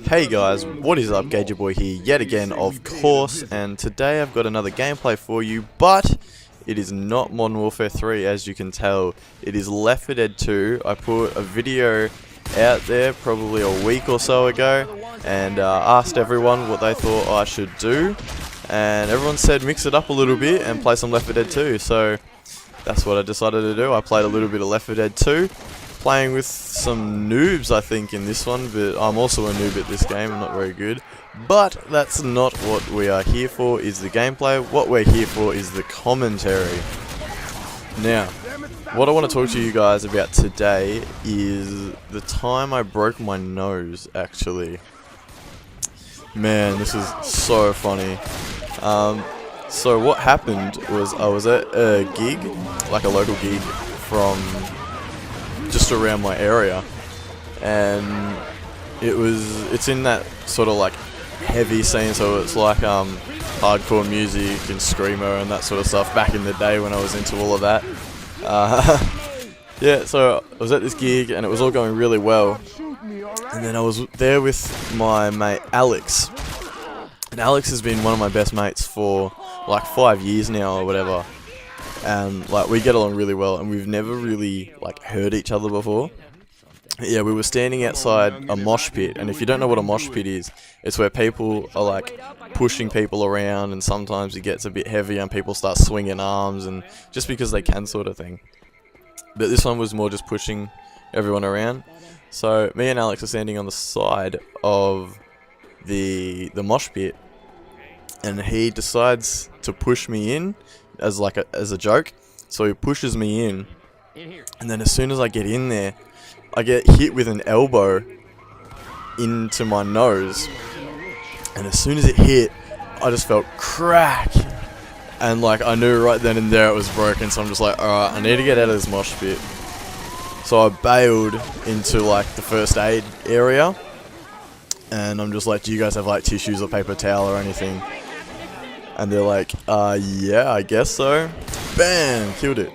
Hey guys, what is up? GageyBoy here yet again, of course, and today I've got another gameplay for you, but it is not Modern Warfare 3, as you can tell. It is Left 4 Dead 2. I put a video out there probably a week or so ago and asked everyone what they thought I should do, and everyone said mix it up a little bit and play some Left 4 Dead 2, so that's what I decided to do. I played a little bit of Left 4 Dead 2. Playing with some noobs, I think, in this one, but I'm also a noob at this game. I'm not very good. But that's not what we are here for, is the gameplay. What we're here for is the commentary. Now, what I want to talk to you guys about today is the time I broke my nose, actually. Man, this is so funny. So what happened was I was at a gig, like a local gig from just around my area, and it's in that sort of like heavy scene, so it's like hardcore music and screamo and that sort of stuff back in the day when I was into all of that. Yeah, so I was at this gig and it was all going really well, and then I was there with my mate Alex, and Alex has been one of my best mates for like 5 years now or whatever. And like we get along really well, and we've never really like heard each other before. Yeah, we were standing outside a mosh pit, and if you don't know what a mosh pit is, it's where people are like pushing people around, and sometimes it gets a bit heavy and people start swinging arms and just because they can, sort of thing. But this one was more just pushing everyone around. So me and Alex are standing on the side of the mosh pit, and he decides to push me in as a joke. So he pushes me in, and then as soon as I get in there, I get hit with an elbow into my nose, and as soon as it hit, I just felt crack, and like I knew right then and there it was broken. So I'm just like, alright, I need to get out of this mosh pit. So I bailed into like the first aid area, and I'm just like, do you guys have like tissues or paper towel or anything? And they're like, yeah, I guess so. Bam! Killed it.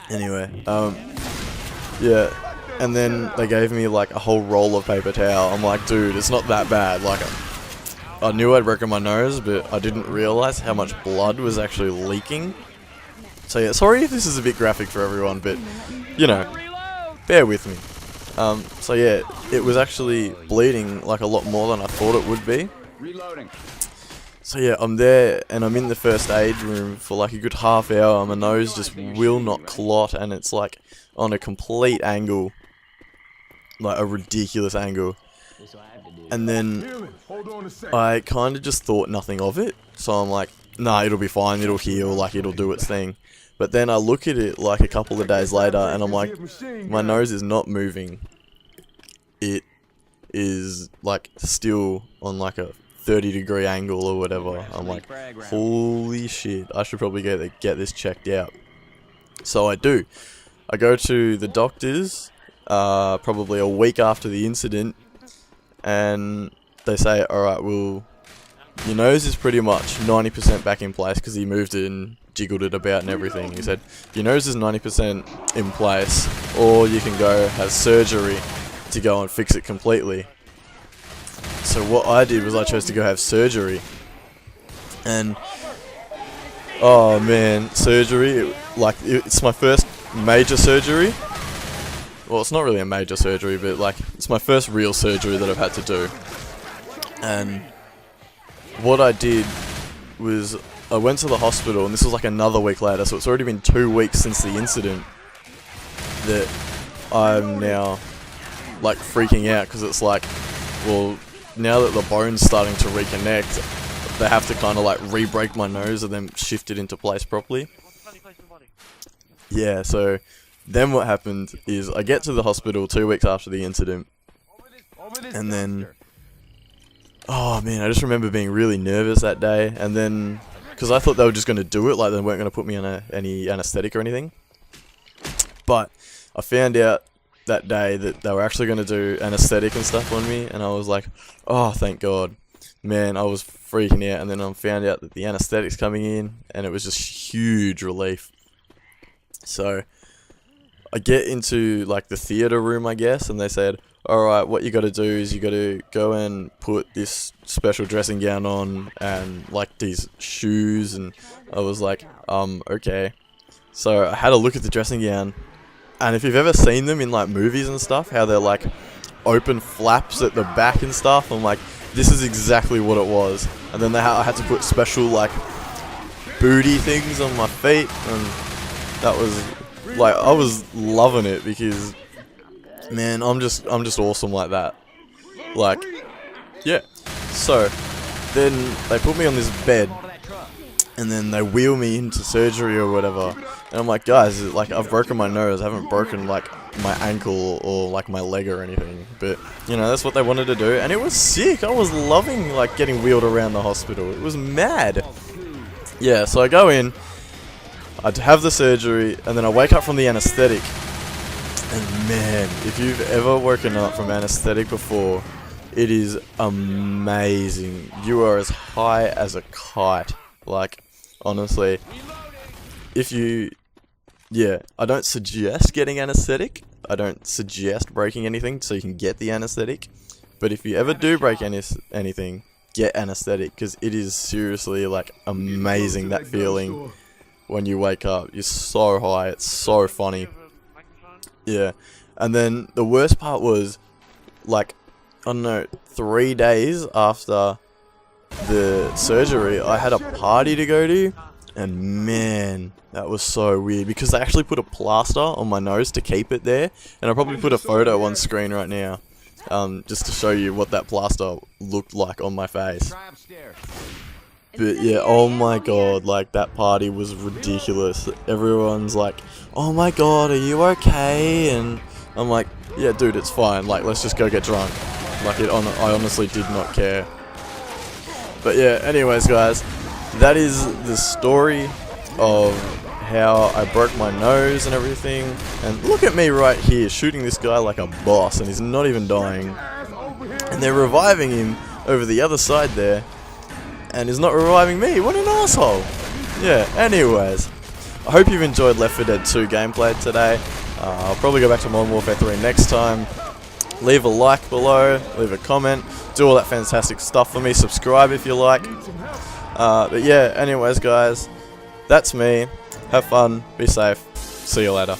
Anyway, yeah. And then they gave me like a whole roll of paper towel. I'm like, dude, it's not that bad. Like, I knew I'd broken my nose, but I didn't realize how much blood was actually leaking. So yeah, sorry if this is a bit graphic for everyone, but, you know, bear with me. So yeah, it was actually bleeding like a lot more than I thought it would be. Reloading. So yeah, I'm there, and I'm in the first aid room for like a good half hour, and my nose just will not clot, and it's like on a complete angle, like a ridiculous angle. And then I kind of just thought nothing of it, so I'm like, nah, it'll be fine, it'll heal, like it'll do its thing. But then I look at it like a couple of days later, and I'm like, my nose is not moving. It is like still on like a 30-degree angle or whatever. I'm like, holy shit, I should probably get this checked out. So I do. I go to the doctors probably a week after the incident, and they say, alright, well, your nose is pretty much 90% back in place, because he moved it and jiggled it about and everything. He said, your nose is 90% in place, or you can go have surgery to go and fix it completely. So what I did was I chose to go have surgery, and oh man, surgery, it's my first major surgery. Well, it's not really a major surgery, but like it's my first real surgery that I've had to do. And what I did was I went to the hospital, and this was like another week later, so it's already been 2 weeks since the incident that I'm now like freaking out, because it's like, well, now that the bone's starting to reconnect, they have to kind of like re-break my nose and then shift it into place properly. Yeah, so then what happened is I get to the hospital 2 weeks after the incident, and then, oh man, I just remember being really nervous that day, and then, because I thought they were just going to do it, like they weren't going to put me on any anesthetic or anything, but I found out that day that they were actually going to do anesthetic and stuff on me, and I was like, oh, thank God. Man, I was freaking out, and then I found out that the anesthetic's coming in, and it was just huge relief. So I get into like the theater room, I guess, and they said, alright, what you gotta do is you gotta go and put this special dressing gown on and like these shoes, and I was like, okay. So I had a look at the dressing gown, and if you've ever seen them in like movies and stuff, how they're like open flaps at the back and stuff, I'm like, this is exactly what it was. And then I had to put special like booty things on my feet, and that was like, I was loving it because, man, I'm just awesome like that. Like, yeah. So then they put me on this bed, and then they wheel me into surgery or whatever. And I'm like, guys, like, I've broken my nose. I haven't broken like my ankle or like my leg or anything. But you know, that's what they wanted to do, and it was sick. I was loving like getting wheeled around the hospital. It was mad. Yeah. So I go in, I'd have the surgery, and then I wake up from the anesthetic. And man, if you've ever woken up from anesthetic before, it is amazing. You are as high as a kite. Like, honestly, I don't suggest getting anesthetic. I don't suggest breaking anything so you can get the anesthetic. But if you ever do break anything, get anesthetic, because it is seriously like amazing, that feeling when you wake up. You're so high, it's so funny. Yeah, and then the worst part was, like, I don't know, 3 days after the surgery, I had a party to go to, and man, that was so weird, because they actually put a plaster on my nose to keep it there, and I'll probably put a photo on screen right now, just to show you what that plaster looked like on my face. But yeah, oh my god, like, that party was ridiculous. Everyone's like, oh my god, are you okay? And I'm like, yeah, dude, it's fine. Like, let's just go get drunk. Like, I honestly did not care. But yeah, anyways, guys, that is the story of how I broke my nose and everything. And look at me right here, shooting this guy like a boss, and he's not even dying. And they're reviving him over the other side there, and he's not reviving me. What an asshole. Yeah, anyways, I hope you've enjoyed Left 4 Dead 2 gameplay today. I'll probably go back to Modern Warfare 3 next time. Leave a like below, leave a comment, do all that fantastic stuff for me, subscribe if you like. But yeah, anyways guys, that's me. Have fun, be safe, see you later.